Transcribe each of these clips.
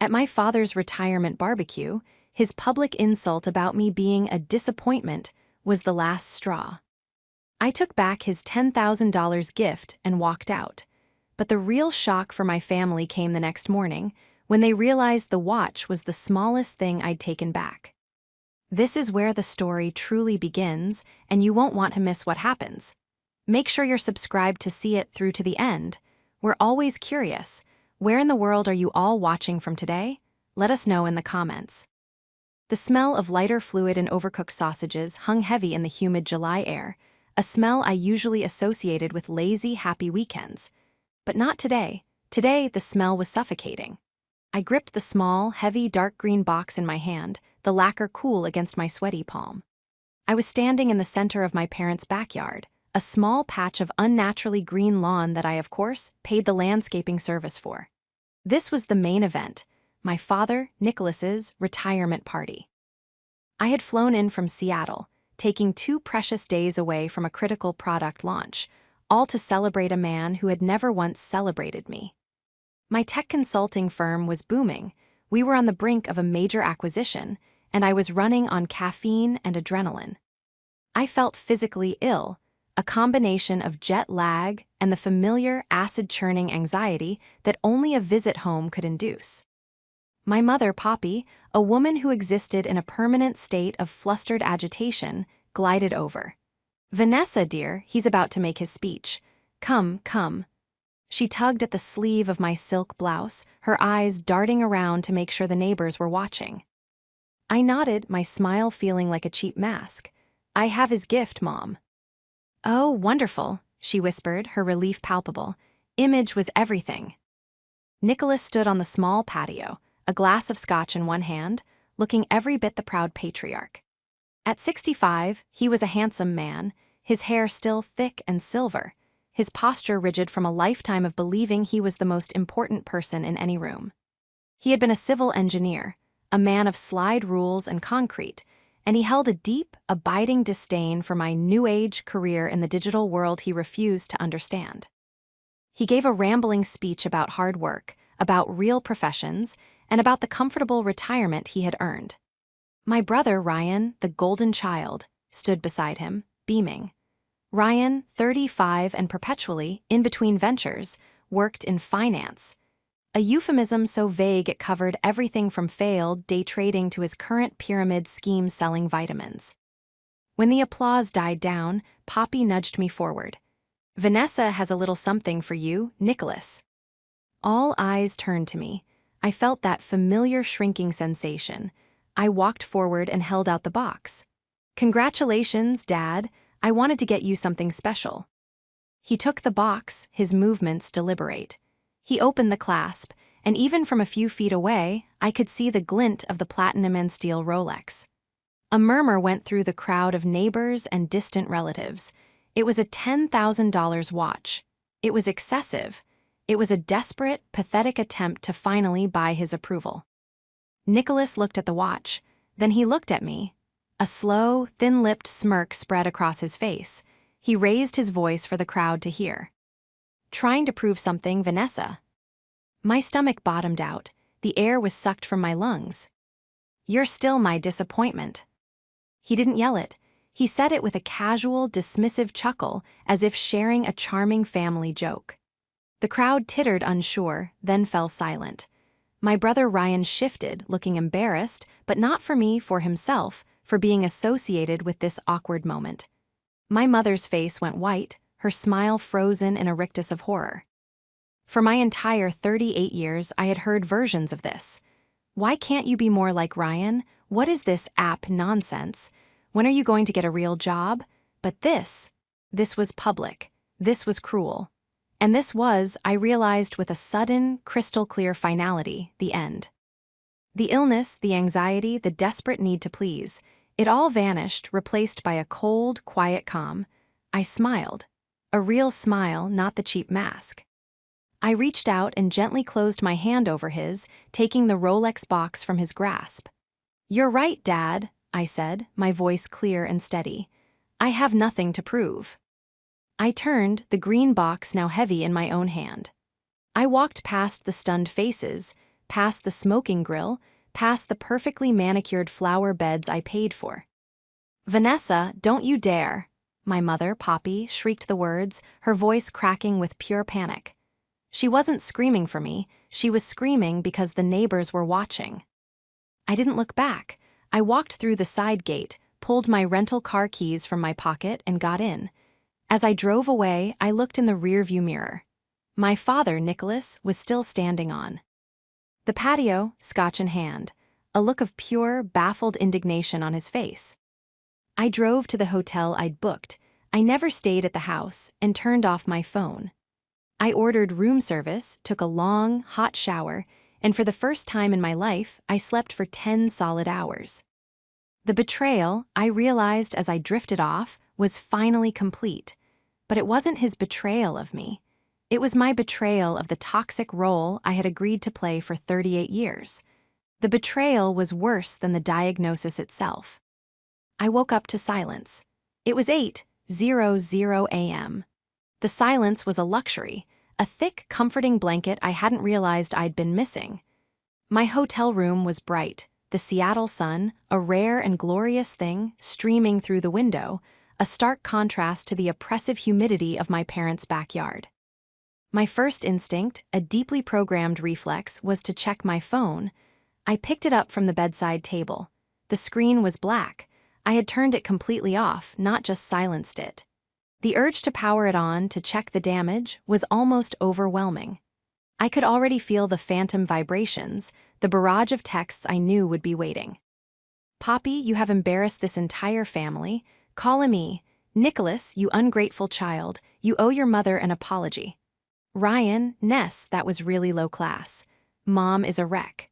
At my father's retirement barbecue, his public insult about me being a disappointment was the last straw. I took back his $10,000 gift and walked out. But the real shock for my family came the next morning, when they realized the watch was the smallest thing I'd taken back. This is where the story truly begins, and you won't want to miss what happens. Make sure you're subscribed to see it through to the end. We're always curious. Where in the world are you all watching from today? Let us know in the comments. The smell of lighter fluid and overcooked sausages hung heavy in the humid July air, a smell I usually associated with lazy, happy weekends. But not today. Today, the smell was suffocating. I gripped the small, heavy, dark green box in my hand, the lacquer cool against my sweaty palm. I was standing in the center of my parents' backyard, a small patch of unnaturally green lawn that I, of course, paid the landscaping service for. This was the main event, my father, Nicholas's, retirement party. I had flown in from Seattle, taking 2 precious days away from a critical product launch, all to celebrate a man who had never once celebrated me. My tech consulting firm was booming, we were on the brink of a major acquisition, and I was running on caffeine and adrenaline. I felt physically ill, a combination of jet lag and the familiar acid-churning anxiety that only a visit home could induce. My mother, Poppy, a woman who existed in a permanent state of flustered agitation, glided over. "Vanessa, dear, he's about to make his speech. Come, come." She tugged at the sleeve of my silk blouse, her eyes darting around to make sure the neighbors were watching. I nodded, my smile feeling like a cheap mask. "I have his gift, Mom." "Oh, wonderful," she whispered, her relief palpable. Image was everything. Nicholas stood on the small patio, a glass of scotch in one hand, looking every bit the proud patriarch. At 65, he was a handsome man, his hair still thick and silver, his posture rigid from a lifetime of believing he was the most important person in any room. He had been a civil engineer, a man of slide rules and concrete, and he held a deep, abiding disdain for my new age career in the digital world he refused to understand. He gave a rambling speech about hard work, about real professions, and about the comfortable retirement he had earned. My brother, Ryan, the golden child, stood beside him, beaming. Ryan, 35 and perpetually in between ventures, worked in finance. A euphemism so vague it covered everything from failed day trading to his current pyramid scheme selling vitamins. When the applause died down, Poppy nudged me forward. "Vanessa has a little something for you, Nicholas." All eyes turned to me. I felt that familiar shrinking sensation. I walked forward and held out the box. "Congratulations, Dad. I wanted to get you something special." He took the box, his movements deliberate. He opened the clasp, and even from a few feet away, I could see the glint of the platinum and steel Rolex. A murmur went through the crowd of neighbors and distant relatives. It was a $10,000 watch. It was excessive. It was a desperate, pathetic attempt to finally buy his approval. Nicholas looked at the watch, then he looked at me. A slow, thin-lipped smirk spread across his face. He raised his voice for the crowd to hear. "Trying to prove something, Vanessa." My stomach bottomed out. The air was sucked from my lungs. "You're still my disappointment." He didn't yell it. He said it with a casual, dismissive chuckle, as if sharing a charming family joke. The crowd tittered unsure, then fell silent. My brother Ryan shifted, looking embarrassed, but not for me, for himself, for being associated with this awkward moment. My mother's face went white, her smile frozen in a rictus of horror. For my entire 38 years, I had heard versions of this. "Why can't you be more like Ryan? What is this app nonsense? When are you going to get a real job?" But this was public. This was cruel. And this was, I realized with a sudden, crystal-clear finality, the end. The illness, the anxiety, the desperate need to please, it all vanished, replaced by a cold, quiet calm. I smiled. A real smile, not the cheap mask. I reached out and gently closed my hand over his, taking the Rolex box from his grasp. "You're right, Dad," I said, my voice clear and steady. "I have nothing to prove." I turned, the green box now heavy in my own hand. I walked past the stunned faces, past the smoking grill, past the perfectly manicured flower beds I paid for. "Vanessa, don't you dare!" My mother, Poppy, shrieked the words, her voice cracking with pure panic. She wasn't screaming for me, she was screaming because the neighbors were watching. I didn't look back. I walked through the side gate, pulled my rental car keys from my pocket, and got in. As I drove away, I looked in the rearview mirror. My father, Nicholas, was still standing on the patio, scotch in hand, a look of pure, baffled indignation on his face. I drove to the hotel I'd booked. I never stayed at the house, and turned off my phone. I ordered room service, took a long, hot shower, and for the first time in my life, I slept for 10 solid hours. The betrayal, I realized as I drifted off, was finally complete. But it wasn't his betrayal of me. It was my betrayal of the toxic role I had agreed to play for 38 years. The betrayal was worse than the diagnosis itself. I woke up to silence. It was 8:00 a.m. The silence was a luxury, a thick, comforting blanket I hadn't realized I'd been missing. My hotel room was bright, the Seattle sun, a rare and glorious thing, streaming through the window, a stark contrast to the oppressive humidity of my parents' backyard. My first instinct, a deeply programmed reflex, was to check my phone. I picked it up from the bedside table. The screen was black. I had turned it completely off, not just silenced it. The urge to power it on to check the damage was almost overwhelming. I could already feel the phantom vibrations, the barrage of texts I knew would be waiting. "Poppy, you have embarrassed this entire family. Call me. Nicholas, you ungrateful child, you owe your mother an apology. Ryan, Ness, that was really low class. Mom is a wreck."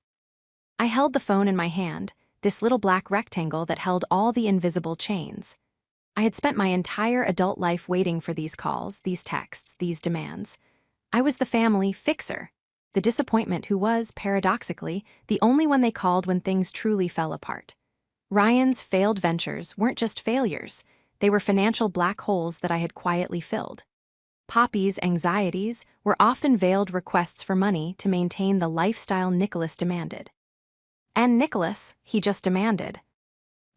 I held the phone in my hand, this little black rectangle that held all the invisible chains. I had spent my entire adult life waiting for these calls, these texts, these demands. I was the family fixer, the disappointment who was, paradoxically, the only one they called when things truly fell apart. Ryan's failed ventures weren't just failures, they were financial black holes that I had quietly filled. Poppy's anxieties were often veiled requests for money to maintain the lifestyle Nicholas demanded. And Nicholas, he just demanded.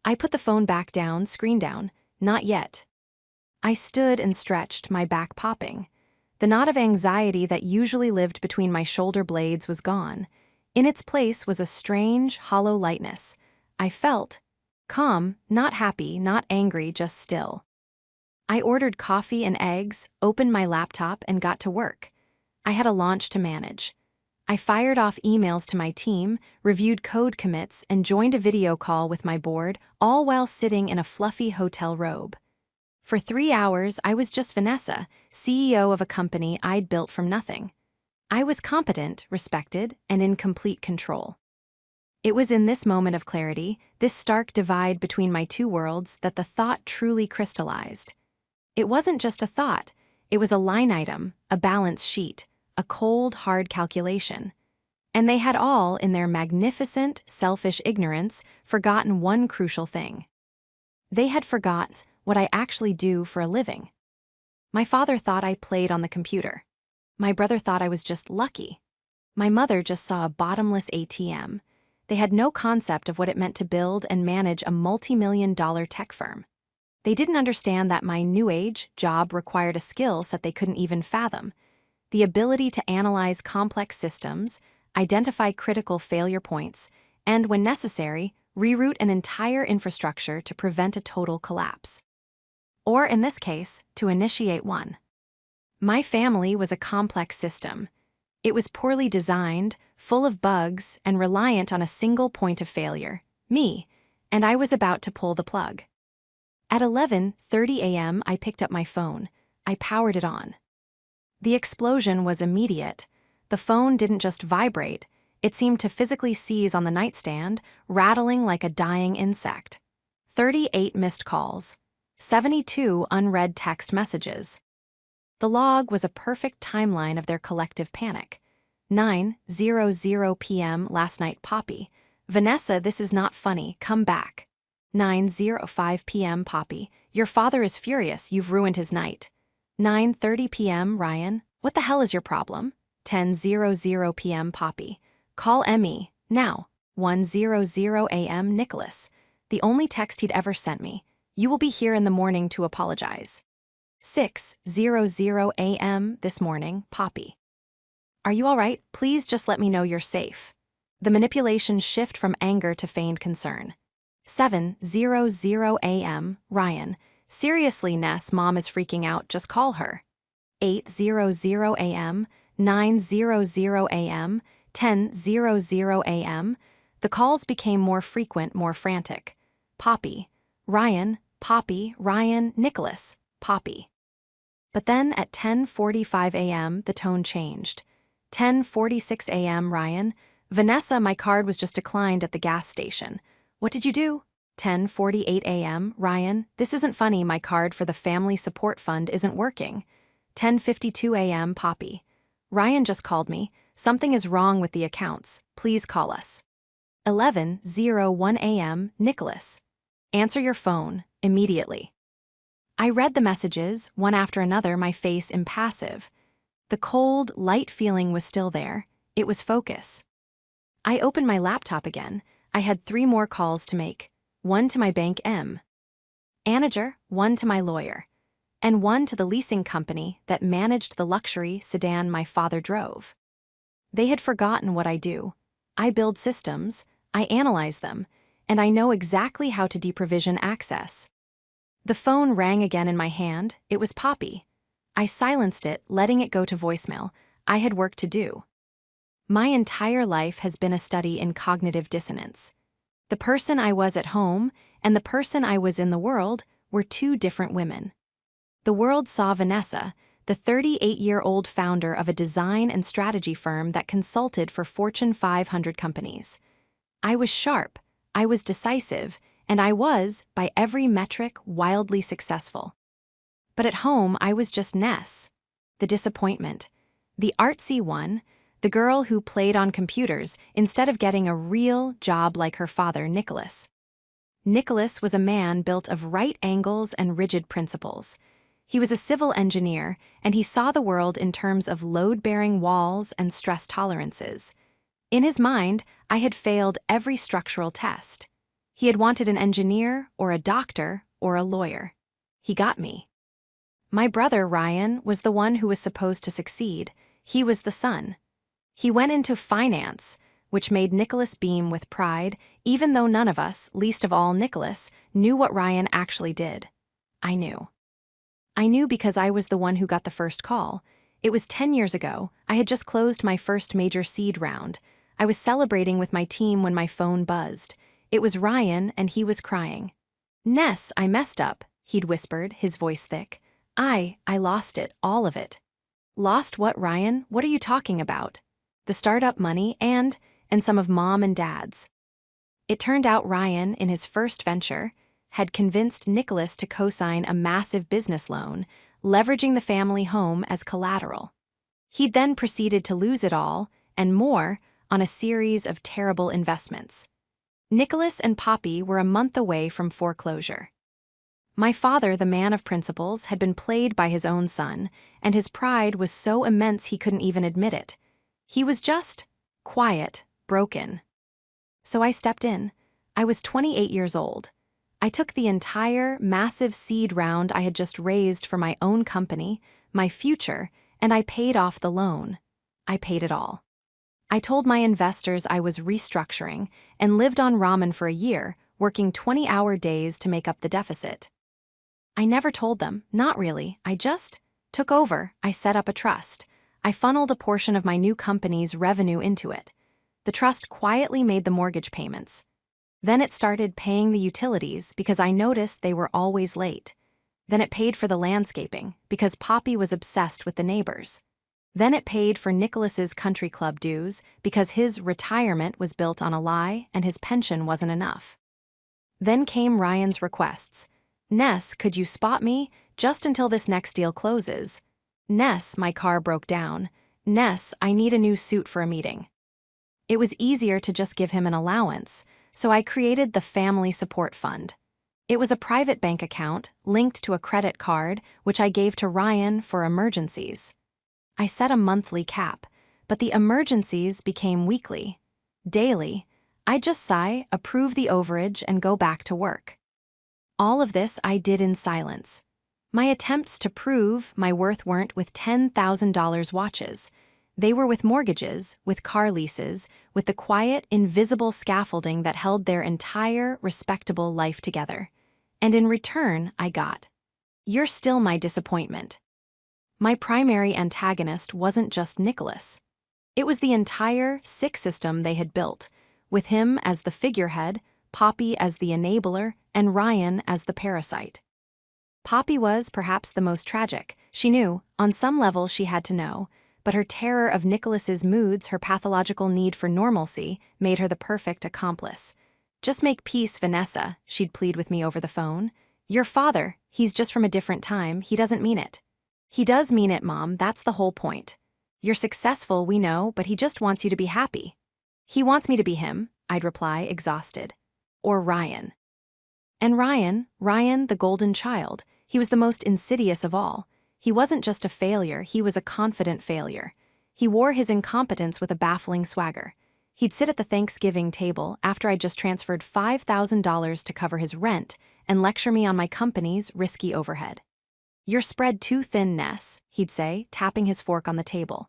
I put the phone back down, screen down. Not yet. I stood and stretched, my back popping. The knot of anxiety that usually lived between my shoulder blades was gone. In its place was a strange, hollow lightness. I felt calm, not happy, not angry, just still. I ordered coffee and eggs, opened my laptop, and got to work. I had a launch to manage. I fired off emails to my team, reviewed code commits, and joined a video call with my board, all while sitting in a fluffy hotel robe. For 3 hours, I was just Vanessa, CEO of a company I'd built from nothing. I was competent, respected, and in complete control. It was in this moment of clarity, this stark divide between my two worlds, that the thought truly crystallized. It wasn't just a thought, it was a line item, a balance sheet, a cold, hard calculation. And they had all, in their magnificent, selfish ignorance, forgotten one crucial thing. They had forgot what I actually do for a living. My father thought I played on the computer. My brother thought I was just lucky. My mother just saw a bottomless ATM. They had no concept of what it meant to build and manage a multi-million-dollar tech firm. They didn't understand that my new age job required a skill set they couldn't even fathom. The ability to analyze complex systems, identify critical failure points, and, when necessary, reroute an entire infrastructure to prevent a total collapse. Or, in this case, to initiate one. My family was a complex system. It was poorly designed, full of bugs, and reliant on a single point of failure, me, and I was about to pull the plug. At 11:30 a.m., I picked up my phone. I powered it on. The explosion was immediate. The phone didn't just vibrate, it seemed to physically seize on the nightstand, rattling like a dying insect. 38 missed calls. 72 unread text messages. The log was a perfect timeline of their collective panic. 9:00 p.m. last night, Poppy. Vanessa, this is not funny, come back. 9:05 p.m. Poppy. Your father is furious, you've ruined his night. 9:30 p.m. Ryan. What the hell is your problem? 10:00 p.m. Poppy. Call Emmy, now. 1:00 a.m. Nicholas. The only text he'd ever sent me. You will be here in the morning to apologize. 6:00 a.m. this morning, Poppy. Are you all right? Please just let me know you're safe. The manipulations shift from anger to feigned concern. 7:00 a.m. Ryan. Seriously, Ness, Mom is freaking out, just call her. 8:00 a.m. 9:00 a.m. 10:00 a.m. The calls became more frequent, more frantic. Poppy. Ryan. Poppy. Ryan. Nicholas. Poppy. But then at 10:45 a.m. the tone changed. 10:46 a.m. Ryan. Vanessa, my card was just declined at the gas station. What did you do? 10:48 a.m. Ryan. This isn't funny, my card for the family support fund isn't working. 10:52 a.m. Poppy. Ryan just called me. Something is wrong with the accounts. Please call us. 11:01 a.m. Nicholas. Answer your phone, immediately. I read the messages, one after another, my face impassive. The cold, light feeling was still there. It was focus. I opened my laptop again. I had 3 more calls to make. 1 to my bank manager, 1 to my lawyer, and 1 to the leasing company that managed the luxury sedan my father drove. They had forgotten what I do. I build systems, I analyze them, and I know exactly how to deprovision access. The phone rang again in my hand. It was Poppy. I silenced it, letting it go to voicemail. I had work to do. My entire life has been a study in cognitive dissonance. The person I was at home and the person I was in the world were 2 different women. The world saw Vanessa, the 38-year-old founder of a design and strategy firm that consulted for Fortune 500 companies. I was sharp, I was decisive, and I was, by every metric, wildly successful. But at home, I was just Ness, the disappointment, the artsy one, the girl who played on computers instead of getting a real job like her father, Nicholas. Nicholas was a man built of right angles and rigid principles. He was a civil engineer, and he saw the world in terms of load-bearing walls and stress tolerances. In his mind, I had failed every structural test. He had wanted an engineer or a doctor or a lawyer. He got me. My brother, Ryan, was the one who was supposed to succeed. He was the son. He went into finance, which made Nicholas beam with pride, even though none of us, least of all Nicholas, knew what Ryan actually did. I knew. I knew because I was the one who got the first call. It was 10 years ago. I had just closed my first major seed round. I was celebrating with my team when my phone buzzed. It was Ryan, and he was crying. Ness, I messed up, he'd whispered, his voice thick. I lost it, all of it. Lost what, Ryan? What are you talking about? The startup money and some of Mom and Dad's. It turned out Ryan, in his first venture, had convinced Nicholas to co-sign a massive business loan, leveraging the family home as collateral. He'd then proceeded to lose it all, and more, on a series of terrible investments. Nicholas and Poppy were a month away from foreclosure. My father, the man of principles, had been played by his own son, and his pride was so immense he couldn't even admit it. He was just quiet, broken. So I stepped in. I was 28 years old. I took the entire, massive seed round I had just raised for my own company, my future, and I paid off the loan. I paid it all. I told my investors I was restructuring and lived on ramen for a year, working 20-hour days to make up the deficit. I never told them, not really, I just took over. I set up a trust. I funneled a portion of my new company's revenue into it. The trust quietly made the mortgage payments. Then it started paying the utilities because I noticed they were always late. Then it paid for the landscaping because Poppy was obsessed with the neighbors. Then it paid for Nicholas's country club dues because his retirement was built on a lie and his pension wasn't enough. Then came Ryan's requests. Ness, could you spot me just until this next deal closes? Ness, my car broke down. Ness, I need a new suit for a meeting. It was easier to just give him an allowance, so I created the Family Support Fund. It was a private bank account linked to a credit card, which I gave to Ryan for emergencies. I set a monthly cap, but the emergencies became weekly. Daily, I'd just sigh, approve the overage, and go back to work. All of this I did in silence. My attempts to prove my worth weren't with $10,000 watches. They were with mortgages, with car leases, with the quiet, invisible scaffolding that held their entire, respectable life together. And in return, I got, "You're still my disappointment." My primary antagonist wasn't just Nicholas. It was the entire sick system they had built, with him as the figurehead, Poppy as the enabler, and Ryan as the parasite. Poppy was perhaps the most tragic. She knew, on some level she had to know, but her terror of Nicholas's moods, her pathological need for normalcy, made her the perfect accomplice. "Just make peace, Vanessa," she'd plead with me over the phone. "Your father, he's just from a different time, he doesn't mean it." "He does mean it, Mom, that's the whole point. You're successful, we know, but he just wants you to be happy." "He wants me to be him," I'd reply, exhausted. Or Ryan. And Ryan, the golden child, he was the most insidious of all. He wasn't just a failure, he was a confident failure. He wore his incompetence with a baffling swagger. He'd sit at the Thanksgiving table after I'd just transferred $5,000 to cover his rent and lecture me on my company's risky overhead. "You're spread too thin, Ness," he'd say, tapping his fork on the table.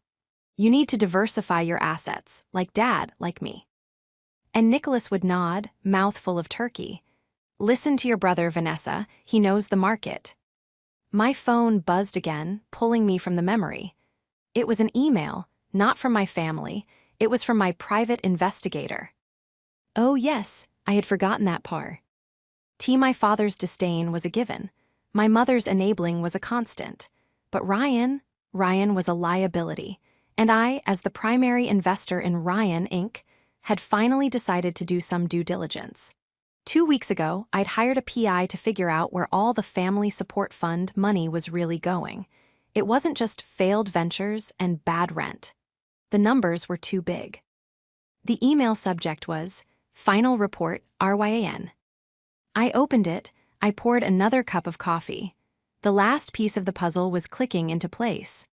"You need to diversify your assets, like Dad, like me." And Nicholas would nod, mouth full of turkey. "Listen to your brother, Vanessa, he knows the market." My phone buzzed again, pulling me from the memory. It was an email, not from my family, it was from my private investigator. Oh yes, I had forgotten that part. My father's disdain was a given. My mother's enabling was a constant. But Ryan was a liability. And I, as the primary investor in Ryan, Inc., had finally decided to do some due diligence. 2 weeks ago, I'd hired a PI to figure out where all the family support fund money was really going. It wasn't just failed ventures and bad rent. The numbers were too big. The email subject was, "Final Report, RYAN." I opened it, I poured another cup of coffee. The last piece of the puzzle was clicking into place.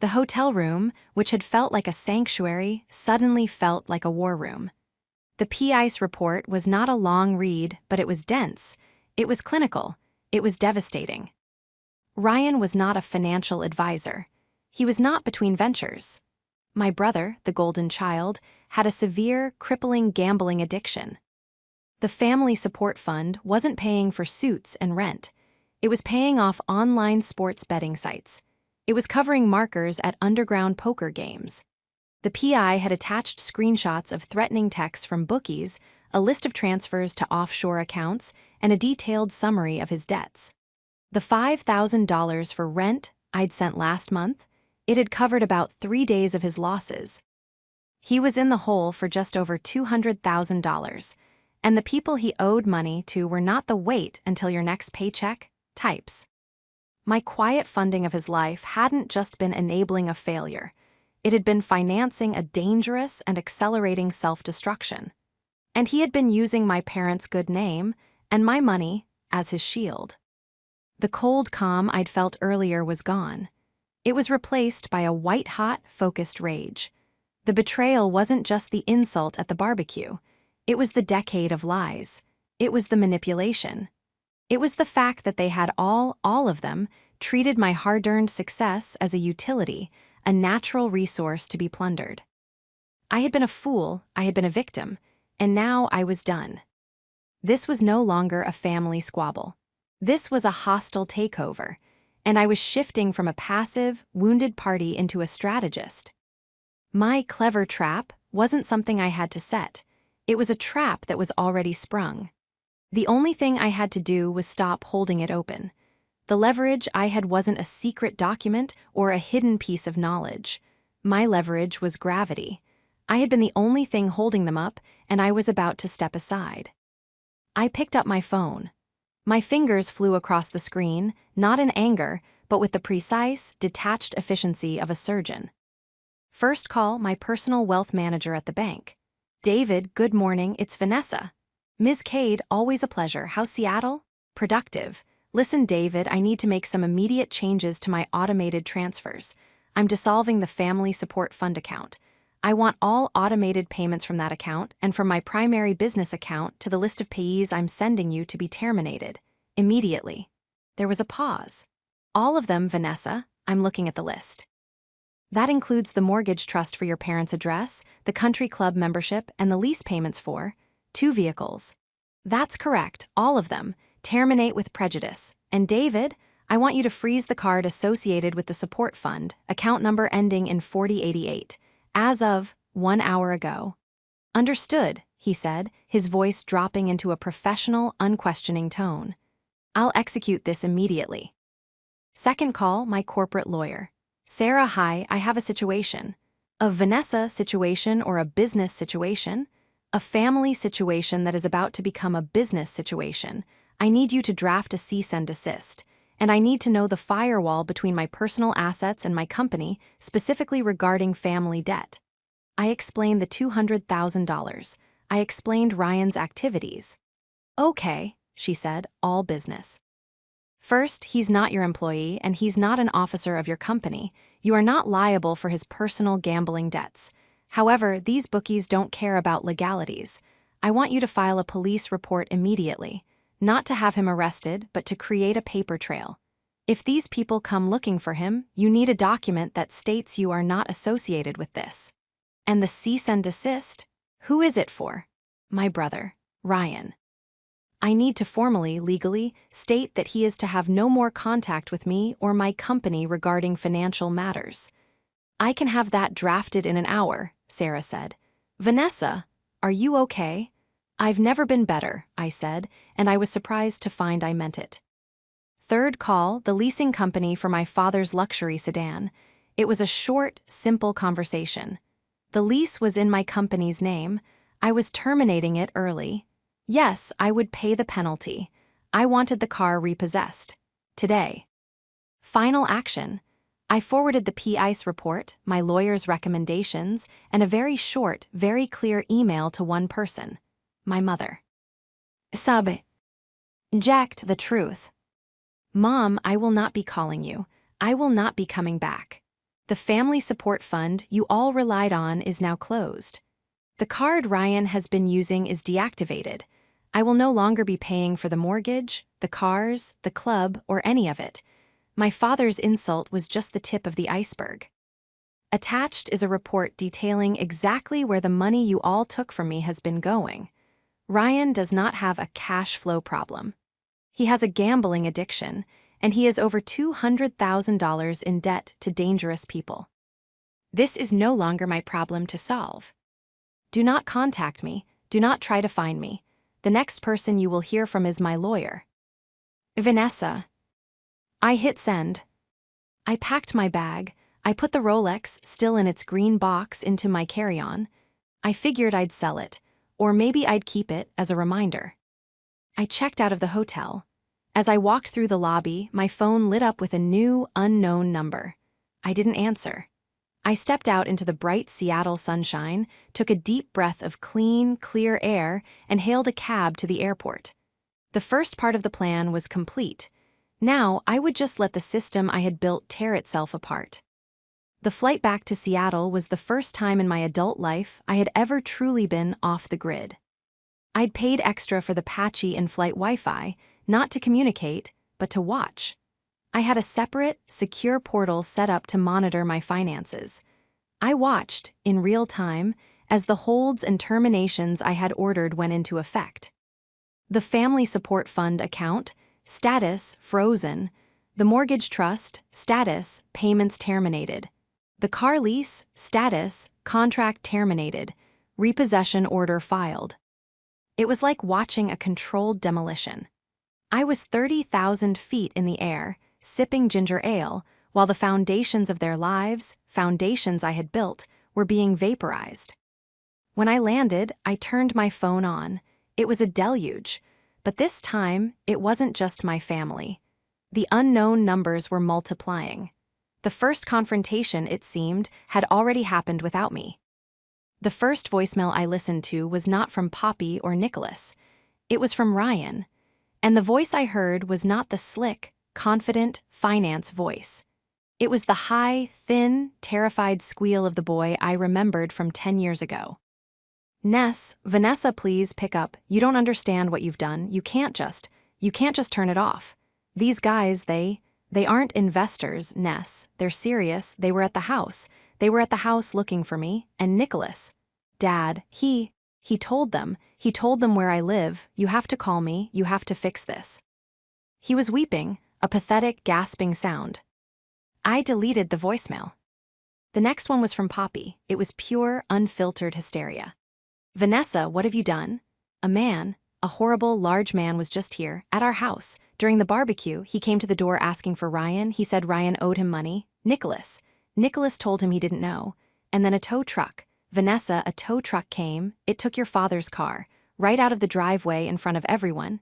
The hotel room, which had felt like a sanctuary, suddenly felt like a war room. The PI's report was not a long read, but it was dense. It was clinical. It was devastating. Ryan was not a financial advisor. He was not between ventures. My brother, the golden child, had a severe, crippling gambling addiction. The family support fund wasn't paying for suits and rent. It was paying off online sports betting sites. It was covering markers at underground poker games. The PI had attached screenshots of threatening texts from bookies, a list of transfers to offshore accounts, and a detailed summary of his debts. The $5,000 for rent I'd sent last month, it had covered about 3 days of his losses. He was in the hole for just over $200,000, and the people he owed money to were not the wait until your next paycheck types. My quiet funding of his life hadn't just been enabling a failure. It had been financing a dangerous and accelerating self-destruction. And he had been using my parents' good name and my money as his shield. The cold calm I'd felt earlier was gone. It was replaced by a white-hot, focused rage. The betrayal wasn't just the insult at the barbecue. It was the decade of lies. It was the manipulation. It was the fact that they had all of them, treated my hard-earned success as a utility, a natural resource to be plundered. I had been a fool, I had been a victim, and now I was done. This was no longer a family squabble. This was a hostile takeover, and I was shifting from a passive, wounded party into a strategist. My clever trap wasn't something I had to set. It was a trap that was already sprung. The only thing I had to do was stop holding it open. The leverage I had wasn't a secret document or a hidden piece of knowledge. My leverage was gravity. I had been the only thing holding them up, and I was about to step aside. I picked up my phone. My fingers flew across the screen, not in anger, but with the precise, detached efficiency of a surgeon. First call, my personal wealth manager at the bank. "David, good morning, it's Vanessa." "Ms. Cade, always a pleasure. How's Seattle?" "Productive." "Listen, David, I need to make some immediate changes to my automated transfers. I'm dissolving the family support fund account. I want all automated payments from that account and from my primary business account to the list of payees I'm sending you to be terminated. Immediately. There was a pause. All of them, Vanessa. I'm looking at the list. That includes the mortgage trust for your parents' address, the country club membership, and the lease payments for 2 vehicles. That's correct, all of them. Terminate with prejudice. And David, I want you to freeze the card associated with the support fund, account number ending in 4088, as of 1 hour ago. Understood, he said, his voice dropping into a professional, unquestioning tone. I'll execute this immediately. Second call, my corporate lawyer. Sarah, hi, I have a situation. A Vanessa situation or a business situation? A family situation that is about to become a business situation. I need you to draft a cease and desist. And I need to know the firewall between my personal assets and my company, specifically regarding family debt. I explained the $200,000. I explained Ryan's activities. Okay, she said, all business. First, he's not your employee and he's not an officer of your company. You are not liable for his personal gambling debts. However, these bookies don't care about legalities. I want you to file a police report immediately, not to have him arrested, but to create a paper trail. If these people come looking for him, you need a document that states you are not associated with this. And the cease and desist? Who is it for? My brother, Ryan. I need to formally, legally, state that he is to have no more contact with me or my company regarding financial matters. I can have that drafted in an hour, Sarah said. Vanessa, are you okay? I've never been better, I said, and I was surprised to find I meant it. Third call, the leasing company for my father's luxury sedan. It was a short, simple conversation. The lease was in my company's name. I was terminating it early. Yes, I would pay the penalty. I wanted the car repossessed. Today. Final action. I forwarded the PICE report, my lawyer's recommendations, and a very short, very clear email to one person. My mother. Sabe. Jacked the truth. Mom, I will not be calling you. I will not be coming back. The family support fund you all relied on is now closed. The card Ryan has been using is deactivated. I will no longer be paying for the mortgage, the cars, the club, or any of it. My father's insult was just the tip of the iceberg. Attached is a report detailing exactly where the money you all took from me has been going. Ryan does not have a cash flow problem. He has a gambling addiction, and he is over $200,000 in debt to dangerous people. This is no longer my problem to solve. Do not contact me. Do not try to find me. The next person you will hear from is my lawyer. Vanessa. I hit send. I packed my bag. I put the Rolex, still in its green box, into my carry-on. I figured I'd sell it, or maybe I'd keep it as a reminder. I checked out of the hotel. As I walked through the lobby, my phone lit up with a new, unknown number. I didn't answer. I stepped out into the bright Seattle sunshine, took a deep breath of clean, clear air, and hailed a cab to the airport. The first part of the plan was complete. Now, I would just let the system I had built tear itself apart. The flight back to Seattle was the first time in my adult life I had ever truly been off the grid. I'd paid extra for the patchy in-flight Wi-Fi, not to communicate, but to watch. I had a separate, secure portal set up to monitor my finances. I watched, in real time, as the holds and terminations I had ordered went into effect. The family support fund account, status, frozen. The mortgage trust, status, payments terminated. The car lease, status, contract terminated. Repossession order filed. It was like watching a controlled demolition. I was 30,000 feet in the air, sipping ginger ale, while the foundations of their lives, foundations I had built, were being vaporized. When I landed, I turned my phone on. It was a deluge, but this time, it wasn't just my family. The unknown numbers were multiplying. The first confrontation, it seemed, had already happened without me. The first voicemail I listened to was not from Poppy or Nicholas. It was from Ryan. And the voice I heard was not the slick, confident finance voice. It was the high, thin, terrified squeal of the boy I remembered from 10 years ago. Vanessa, please pick up. You don't understand what you've done. You can't just turn it off. These guys, they aren't investors, Ness. They're serious. They were at the house. They were at the house looking for me, and Nicholas. Dad, he told them where I live. You have to call me. You have to fix this. He was weeping, a pathetic, gasping sound. I deleted the voicemail. The next one was from Poppy. It was pure, unfiltered hysteria. Vanessa, what have you done? A horrible, large man was just here, at our house. During the barbecue, he came to the door asking for Ryan. He said Ryan owed him money. Nicholas told him he didn't know. And then a tow truck. Vanessa, a tow truck came. It took your father's car, right out of the driveway in front of everyone.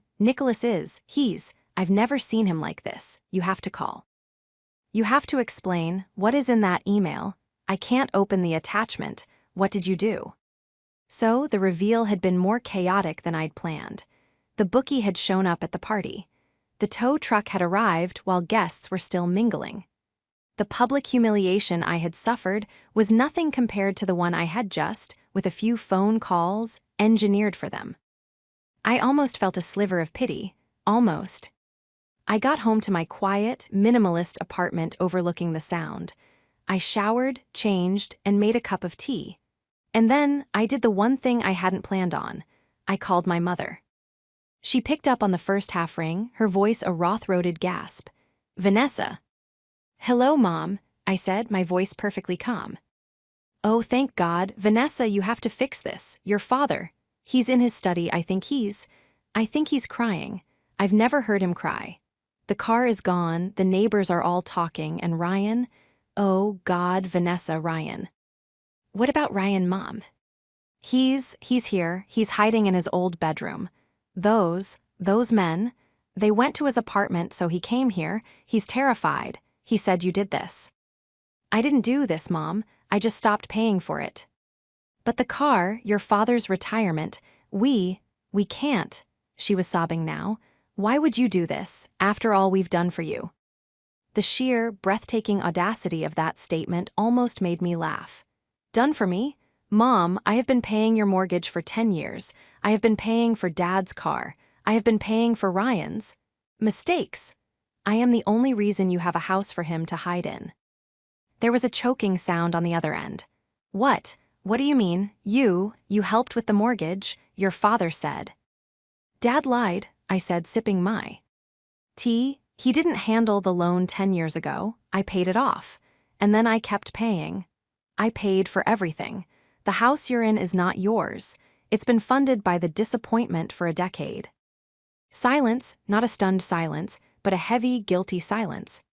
I've never seen him like this. You have to call. You have to explain, what is in that email? I can't open the attachment. What did you do? So, the reveal had been more chaotic than I'd planned. The bookie had shown up at the party. The tow truck had arrived while guests were still mingling. The public humiliation I had suffered was nothing compared to the one I had just, with a few phone calls, engineered for them. I almost felt a sliver of pity. Almost. I got home to my quiet, minimalist apartment overlooking the Sound. I showered, changed, and made a cup of tea. And then I did the one thing I hadn't planned on. I called my mother. She picked up on the first half ring, her voice a raw-throated gasp. Vanessa. Hello, Mom, I said, my voice perfectly calm. Oh, thank God, Vanessa, you have to fix this. Your father. He's in his study. I think he's crying. I've never heard him cry. The car is gone, the neighbors are all talking, and Ryan? Oh, God, Vanessa, Ryan. What about Ryan, Mom? He's here. He's hiding in his old bedroom. Those men, they went to his apartment, so he came here. He's terrified. He said you did this. I didn't do this, Mom. I just stopped paying for it. But the car, your father's retirement, we can't. She was sobbing now. Why would you do this, after all we've done for you? The sheer, breathtaking audacity of that statement almost made me laugh. Done for me? Mom, I have been paying your mortgage for 10 years. I have been paying for Dad's car. I have been paying for Ryan's. Mistakes. I am the only reason you have a house for him to hide in. There was a choking sound on the other end. What? What do you mean? You helped with the mortgage, your father said. Dad lied, I said, sipping my tea. He didn't handle the loan 10 years ago. I paid it off. And then I kept paying. I paid for everything. The house you're in is not yours. It's been funded by the disappointment for a decade. Silence, not a stunned silence, but a heavy, guilty silence.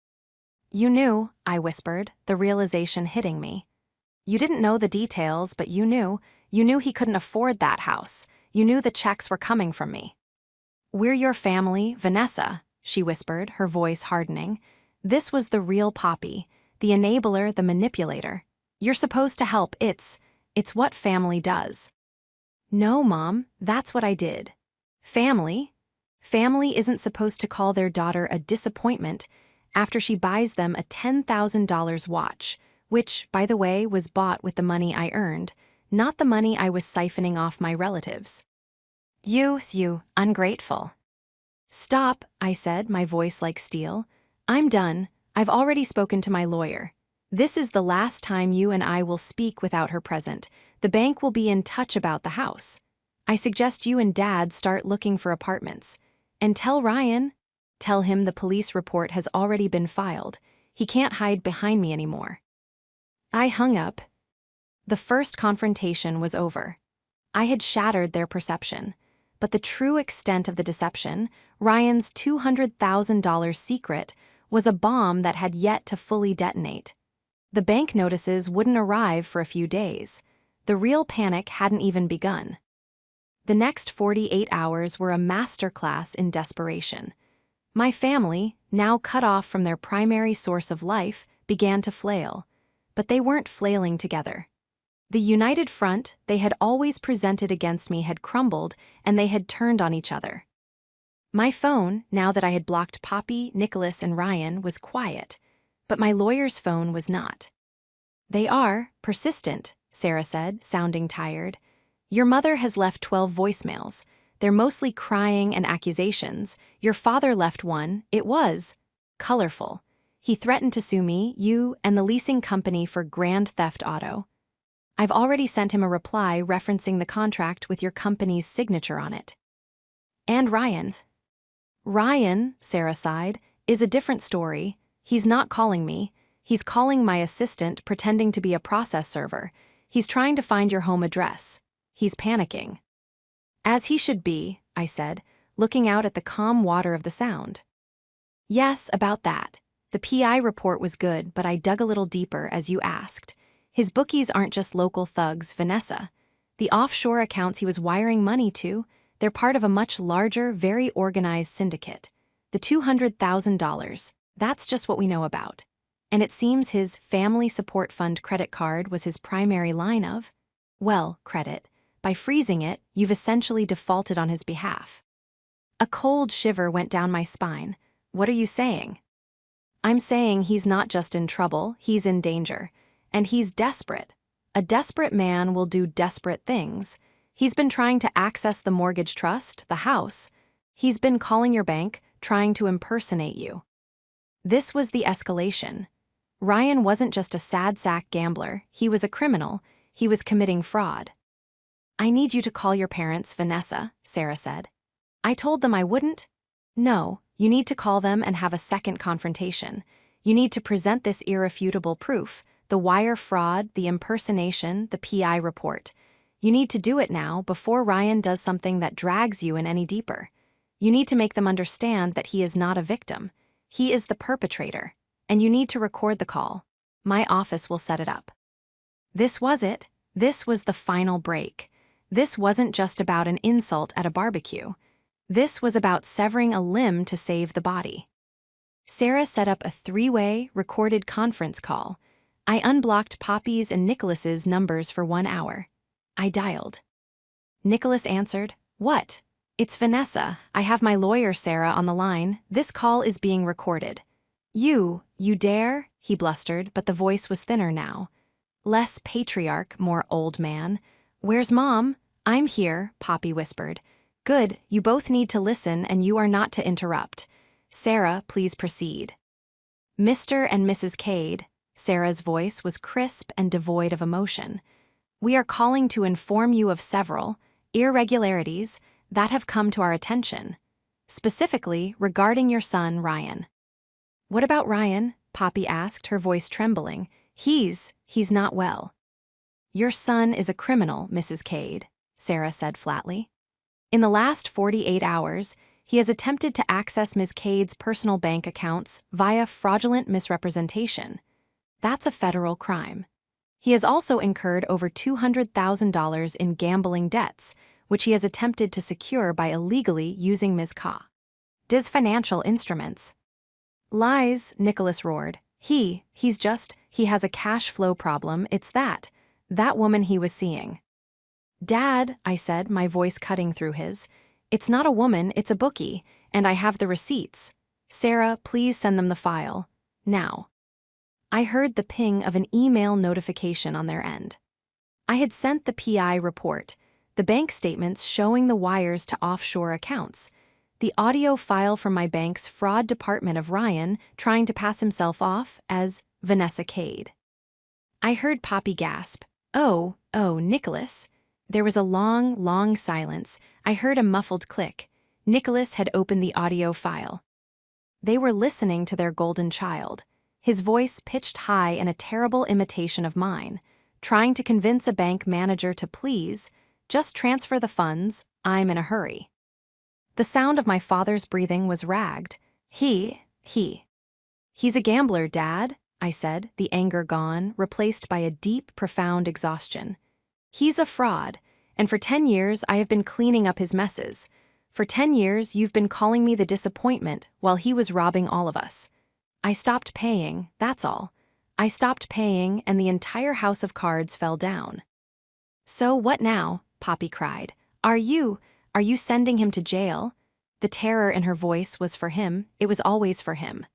You knew, I whispered, the realization hitting me. You didn't know the details, but you knew. You knew he couldn't afford that house. You knew the checks were coming from me. We're your family, Vanessa, she whispered, her voice hardening. This was the real Poppy, the enabler, the manipulator. You're supposed to help. It's what family does. No, Mom, that's what I did. Family? Family isn't supposed to call their daughter a disappointment after she buys them a $10,000 watch, which, by the way, was bought with the money I earned, not the money I was siphoning off my relatives. You, ungrateful. Stop, I said, my voice like steel. I'm done. I've already spoken to my lawyer. This is the last time you and I will speak without her present. The bank will be in touch about the house. I suggest you and Dad start looking for apartments. And tell Ryan. Tell him the police report has already been filed. He can't hide behind me anymore. I hung up. The first confrontation was over. I had shattered their perception. But the true extent of the deception, Ryan's $200,000 secret, was a bomb that had yet to fully detonate. The bank notices wouldn't arrive for a few days. The real panic hadn't even begun. The next 48 hours were a masterclass in desperation. My family, now cut off from their primary source of life, began to flail. But they weren't flailing together. The united front they had always presented against me had crumbled, and they had turned on each other. My phone, now that I had blocked Poppy, Nicholas, and Ryan, was quiet. but my lawyer's phone was not. They are persistent, Sarah said, sounding tired. Your mother has left 12 voicemails. They're mostly crying and accusations. Your father left one. It was colorful. He threatened to sue me, you, and the leasing company for grand theft auto. I've already sent him a reply referencing the contract with your company's signature on it. And Ryan's. Ryan, Sarah sighed, is a different story. He's not calling me. He's calling my assistant pretending to be a process server. He's trying to find your home address. He's panicking. As he should be, I said, looking out at the calm water of the Sound. Yes, about that. The PI report was good, but I dug a little deeper as you asked. His bookies aren't just local thugs, Vanessa. The offshore accounts he was wiring money to, they're part of a much larger, very organized syndicate. The $200,000, that's just what we know about. And it seems his Family Support Fund credit card was his primary line of, well, credit. By freezing it, you've essentially defaulted on his behalf. A cold shiver went down my spine. What are you saying? I'm saying he's not just in trouble, he's in danger. And he's desperate. A desperate man will do desperate things. He's been trying to access the mortgage trust, the house. He's been calling your bank, trying to impersonate you. This was the escalation. Ryan wasn't just a sad sack gambler, he was a criminal. He was committing fraud. I need you to call your parents, Vanessa, Sarah said. I told them I wouldn't. No, you need to call them and have a second confrontation. You need to present this irrefutable proof, the wire fraud, the impersonation, the PI report. You need to do it now before Ryan does something that drags you in any deeper. You need to make them understand that he is not a victim. He is the perpetrator. And you need to record the call. My office will set it up. This was it. This was the final break. This wasn't just about an insult at a barbecue. This was about severing a limb to save the body. Sarah set up a three-way, recorded conference call. I unblocked Poppy's and Nicholas's numbers for 1 hour. I dialed. Nicholas answered, "What? It's Vanessa. I have my lawyer Sarah on the line. This call is being recorded." You dare? He blustered, but the voice was thinner now. Less patriarch, more old man. Where's Mom? I'm here, Poppy whispered. Good, you both need to listen and you are not to interrupt. Sarah, please proceed. Mr. and Mrs. Cade, Sarah's voice was crisp and devoid of emotion. We are calling to inform you of several irregularities that have come to our attention, specifically regarding your son, Ryan. What about Ryan? Poppy asked, her voice trembling. He's not well. Your son is a criminal, Mrs. Cade, Sarah said flatly. In the last 48 hours, he has attempted to access Ms. Cade's personal bank accounts via fraudulent misrepresentation. That's a federal crime. He has also incurred over $200,000 in gambling debts, which he has attempted to secure by illegally using Ms. Cade's financial instruments. Lies, Nicholas roared. He has a cash flow problem, it's that woman he was seeing. Dad, I said, my voice cutting through his. It's not a woman, it's a bookie, and I have the receipts. Sarah, please send them the file. Now. I heard the ping of an email notification on their end. I had sent the PI report, the bank statements showing the wires to offshore accounts, the audio file from my bank's fraud department of Ryan trying to pass himself off as Vanessa Cade. I heard Poppy gasp, Oh, Nicholas. There was a long, long silence. I heard a muffled click. Nicholas had opened the audio file. They were listening to their golden child, his voice pitched high in a terrible imitation of mine, trying to convince a bank manager to please, just transfer the funds, I'm in a hurry. The sound of my father's breathing was ragged. He's a gambler, Dad, I said, the anger gone, replaced by a deep, profound exhaustion. He's a fraud, and for 10 years I have been cleaning up his messes. For 10 years you've been calling me the disappointment while he was robbing all of us. I stopped paying, that's all. I stopped paying and the entire house of cards fell down. So what now? Poppy cried. Are you sending him to jail? The terror in her voice was for him, it was always for him.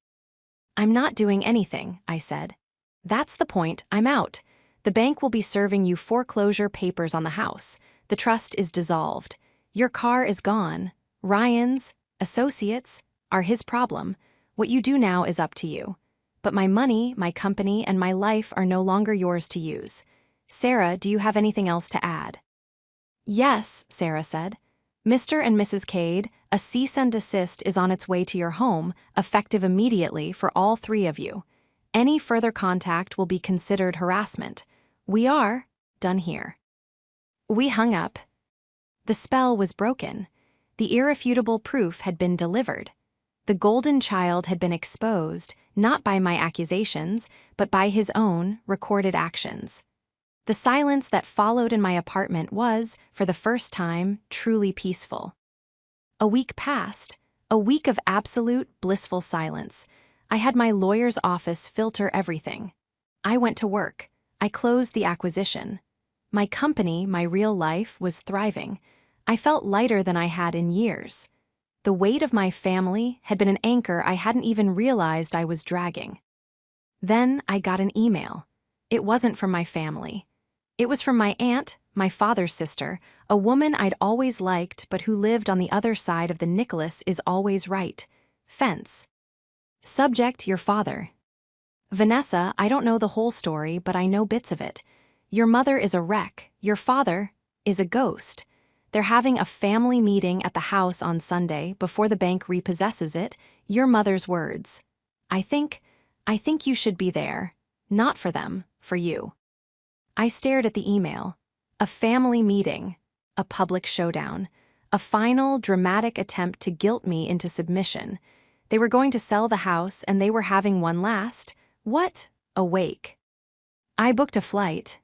I'm not doing anything, I said. That's the point, I'm out. The bank will be serving you foreclosure papers on the house. The trust is dissolved. Your car is gone. Ryan's associates are his problem. What you do now is up to you. But my money, my company, and my life are no longer yours to use. Sarah, do you have anything else to add? Yes, Sarah said. Mr. and Mrs. Cade, a cease and desist is on its way to your home, effective immediately for all three of you. Any further contact will be considered harassment. We are done here. We hung up. The spell was broken. The irrefutable proof had been delivered. The golden child had been exposed, not by my accusations, but by his own recorded actions. The silence that followed in my apartment was, for the first time, truly peaceful. A week passed, a week of absolute, blissful silence. I had my lawyer's office filter everything. I went to work. I closed the acquisition. My company, my real life, was thriving. I felt lighter than I had in years. The weight of my family had been an anchor I hadn't even realized I was dragging. Then I got an email. It wasn't from my family. It was from my aunt, my father's sister, a woman I'd always liked but who lived on the other side of the Nicholas is always right fence. Subject: your father. Vanessa, I don't know the whole story, but I know bits of it. Your mother is a wreck. Your father is a ghost. They're having a family meeting at the house on Sunday before the bank repossesses it. Your mother's words. I think you should be there. Not for them, for you. I stared at the email. A family meeting. A public showdown. A final, dramatic attempt to guilt me into submission. They were going to sell the house and they were having one last, what? A wake. I booked a flight.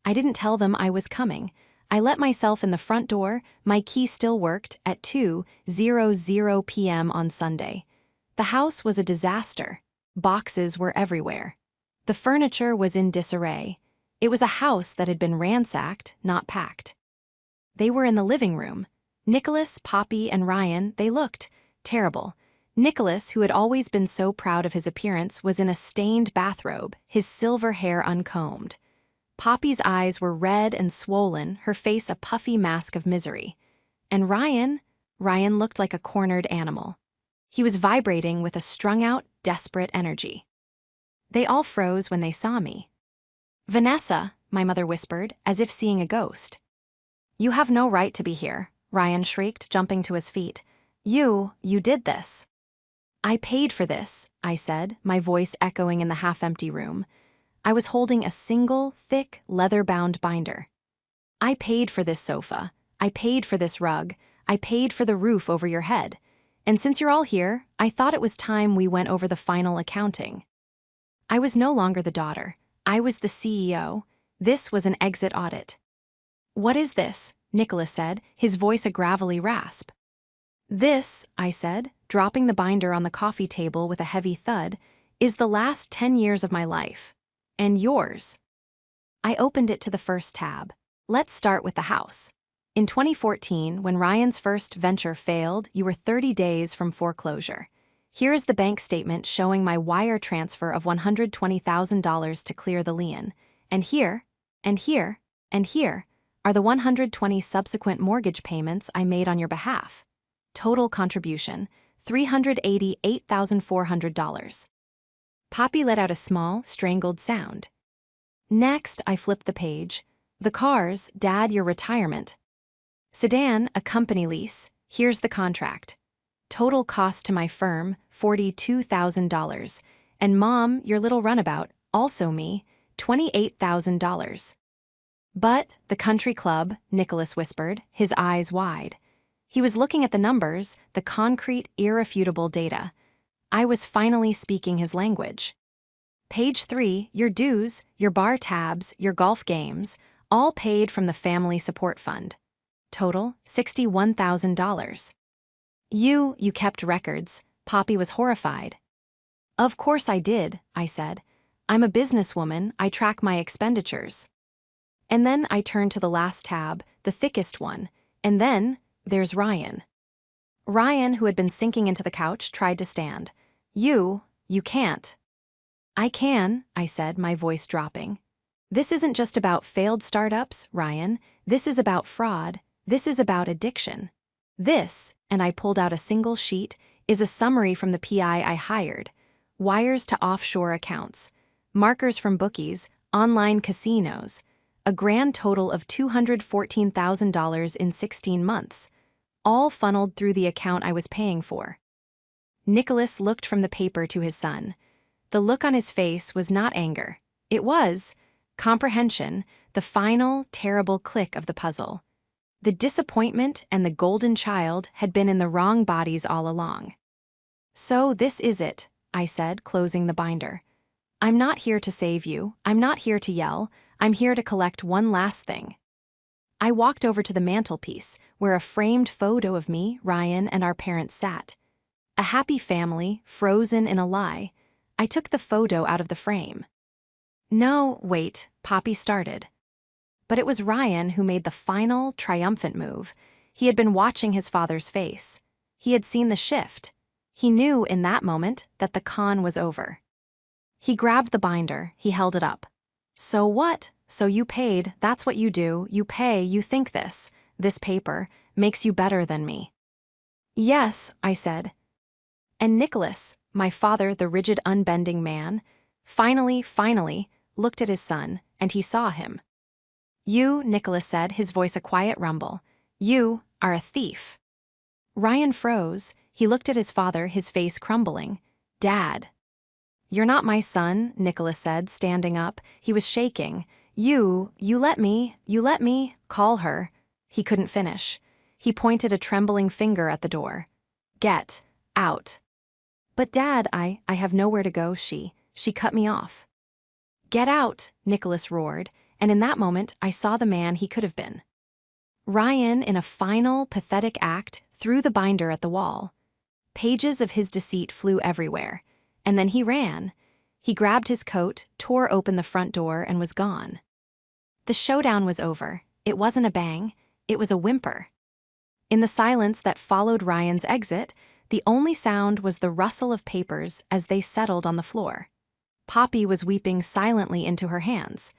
I didn't tell them I was coming. I let myself in the front door, my key still worked, at 2:00 p.m. on Sunday. The house was a disaster. Boxes were everywhere. The furniture was in disarray. It was a house that had been ransacked, not packed. They were in the living room. Nicholas, Poppy, and Ryan, they looked terrible. Nicholas, who had always been so proud of his appearance, was in a stained bathrobe, his silver hair uncombed. Poppy's eyes were red and swollen, her face a puffy mask of misery. And Ryan looked like a cornered animal. He was vibrating with a strung-out, desperate energy. They all froze when they saw me. Vanessa, my mother whispered, as if seeing a ghost. You have no right to be here, Ryan shrieked, jumping to his feet. You did this. I paid for this, I said, my voice echoing in the half-empty room. I was holding a single, thick, leather-bound binder. I paid for this sofa. I paid for this rug. I paid for the roof over your head. And since you're all here, I thought it was time we went over the final accounting. I was no longer the daughter. I was the CEO. This was an exit audit. What is this? Nicholas said, his voice a gravelly rasp. This, I said, dropping the binder on the coffee table with a heavy thud, is the last 10 years of my life. And yours. I opened it to the first tab. Let's start with the house. In 2014, when Ryan's first venture failed, you were 30 days from foreclosure. Here is the bank statement showing my wire transfer of $120,000 to clear the lien. And here, and here, and here are the 120 subsequent mortgage payments I made on your behalf. Total contribution, $388,400. Poppy let out a small, strangled sound. Next, I flipped the page. The cars, Dad, your retirement. Sedan, a company lease. Here's the contract. Total cost to my firm, $42,000. And Mom, your little runabout, also me, $28,000. But the country club, Nicholas whispered, his eyes wide. He was looking at the numbers, the concrete, irrefutable data. I was finally speaking his language. Page 3, your dues, your bar tabs, your golf games, all paid from the family support fund. Total, $61,000. You kept records. Poppy was horrified. Of course I did, I said. I'm a businesswoman, I track my expenditures. And then I turned to the last tab, the thickest one, and then there's Ryan. Ryan, who had been sinking into the couch, tried to stand. You You can't. I can, I said, my voice dropping. This isn't just about failed startups, Ryan. This is about fraud. This is about addiction. This, and I pulled out a single sheet, is a summary from the PI I hired. Wires to offshore accounts, markers from bookies, online casinos, a grand total of $214,000 in 16 months, all funneled through the account I was paying for. Nicholas looked from the paper to his son. The look on his face was not anger. It was comprehension, the final, terrible click of the puzzle. The disappointment and the golden child had been in the wrong bodies all along. So this is it, I said, closing the binder. I'm not here to save you. I'm not here to yell. I'm here to collect one last thing. I walked over to the mantelpiece, where a framed photo of me, Ryan, and our parents sat. A happy family, frozen in a lie. I took the photo out of the frame. No, wait, Poppy started. But it was Ryan who made the final, triumphant move. He had been watching his father's face. He had seen the shift. He knew in that moment that the con was over. He grabbed the binder, he held it up. So what? So you paid, that's what you do, you pay, you think this paper, makes you better than me. Yes, I said. And Nicholas, my father, the rigid, unbending man, finally, looked at his son, and he saw him. You, Nicholas said, his voice a quiet rumble, you are a thief. Ryan froze. He looked at his father, his face crumbling. Dad. You're not my son, Nicholas said, standing up. He was shaking. You let me, call her. He couldn't finish. He pointed a trembling finger at the door. Get out. But Dad, I have nowhere to go, she cut me off. Get out, Nicholas roared, and in that moment I saw the man he could have been. Ryan, in a final, pathetic act, threw the binder at the wall. Pages of his deceit flew everywhere, and then he ran. He grabbed his coat, tore open the front door, and was gone. The showdown was over. It wasn't a bang, it was a whimper. In the silence that followed Ryan's exit, the only sound was the rustle of papers as they settled on the floor. Poppy was weeping silently into her hands.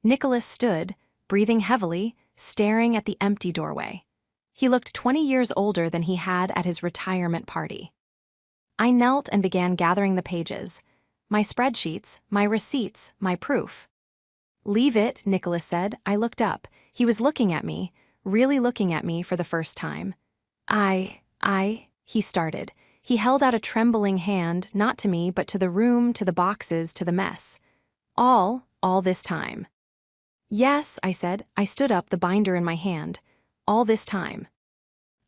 Nicholas stood, breathing heavily, staring at the empty doorway. He looked 20 years older than he had at his retirement party. I knelt and began gathering the pages. My spreadsheets, my receipts, my proof. Leave it, Nicholas said. I looked up. He was looking at me, really looking at me for the first time. He started. He held out a trembling hand, not to me, but to the room, to the boxes, to the mess. All this time. Yes, I said. I stood up, the binder in my hand. All this time.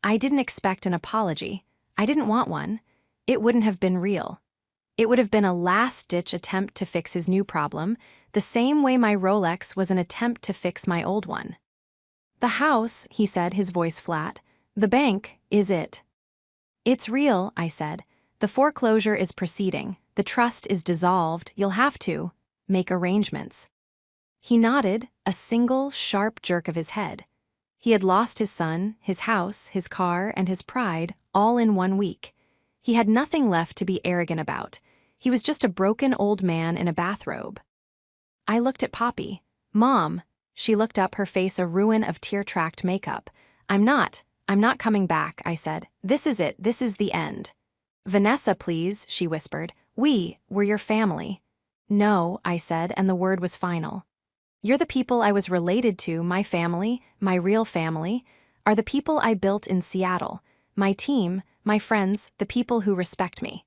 I didn't expect an apology. I didn't want one. It wouldn't have been real. It would have been a last-ditch attempt to fix his new problem, the same way my Rolex was an attempt to fix my old one. The house, he said, his voice flat. The bank, is it? It's real, I said. The foreclosure is proceeding. The trust is dissolved. You'll have to make arrangements. He nodded, a single, sharp jerk of his head. He had lost his son, his house, his car, and his pride, all in 1 week. He had nothing left to be arrogant about. He was just a broken old man in a bathrobe. I looked at Poppy. Mom. She looked up, her face a ruin of tear-tracked makeup. I'm not coming back, I said. This is it. This is the end. Vanessa, please, she whispered. We're your family. No, I said, and the word was final. You're the people I was related to, my family, my real family, are the people I built in Seattle, my team, my friends, the people who respect me.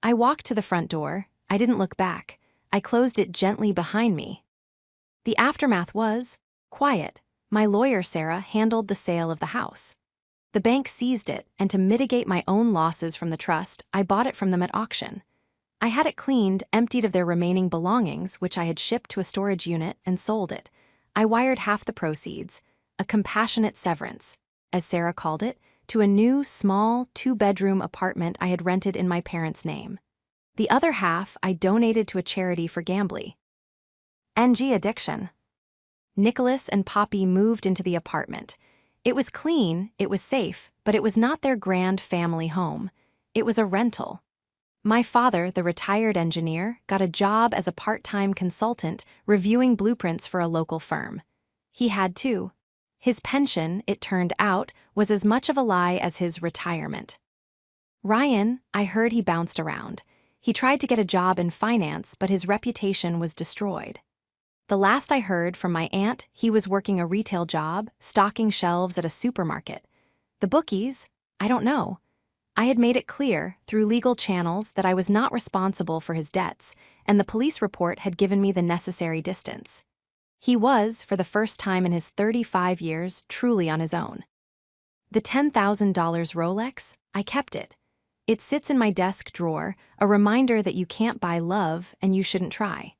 I walked to the front door. I didn't look back. I closed it gently behind me. The aftermath was quiet. My lawyer, Sarah, handled the sale of the house. The bank seized it, and to mitigate my own losses from the trust, I bought it from them at auction. I had it cleaned, emptied of their remaining belongings, which I had shipped to a storage unit, and sold it. I wired half the proceeds, a compassionate severance, as Sarah called it, to a new, small, 2-bedroom apartment I had rented in my parents' name. The other half I donated to a charity for gambling. NG addiction. Nicholas and Poppy moved into the apartment. It was clean, it was safe, but it was not their grand family home. It was a rental. My father, the retired engineer, got a job as a part-time consultant reviewing blueprints for a local firm. He had to. His pension, it turned out, was as much of a lie as his retirement. Ryan, I heard he bounced around. He tried to get a job in finance, but his reputation was destroyed. The last I heard from my aunt, he was working a retail job, stocking shelves at a supermarket. The bookies? I don't know. I had made it clear, through legal channels, that I was not responsible for his debts, and the police report had given me the necessary distance. He was, for the first time in his 35 years, truly on his own. The $10,000 Rolex, I kept it. It sits in my desk drawer, a reminder that you can't buy love and you shouldn't try.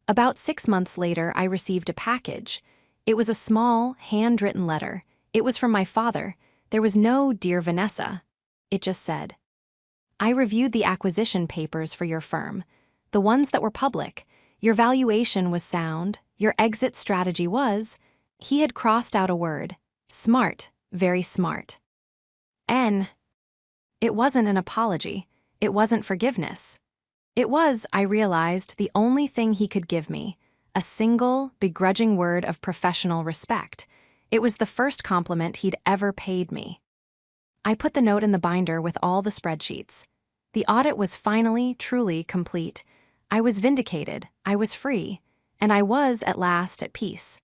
About 6 months later, I received a package. It was a small, handwritten letter. It was from my father. There was no "Dear Vanessa." It just said, "I reviewed the acquisition papers for your firm, the ones that were public. Your valuation was sound. Your exit strategy was..." He had crossed out a word. Smart, very smart. N. It wasn't an apology. It wasn't forgiveness. It was, I realized, the only thing he could give me, a single, begrudging word of professional respect. It was the first compliment he'd ever paid me. I put the note in the binder with all the spreadsheets. The audit was finally, truly complete. I was vindicated, I was free, and I was, at last, at peace.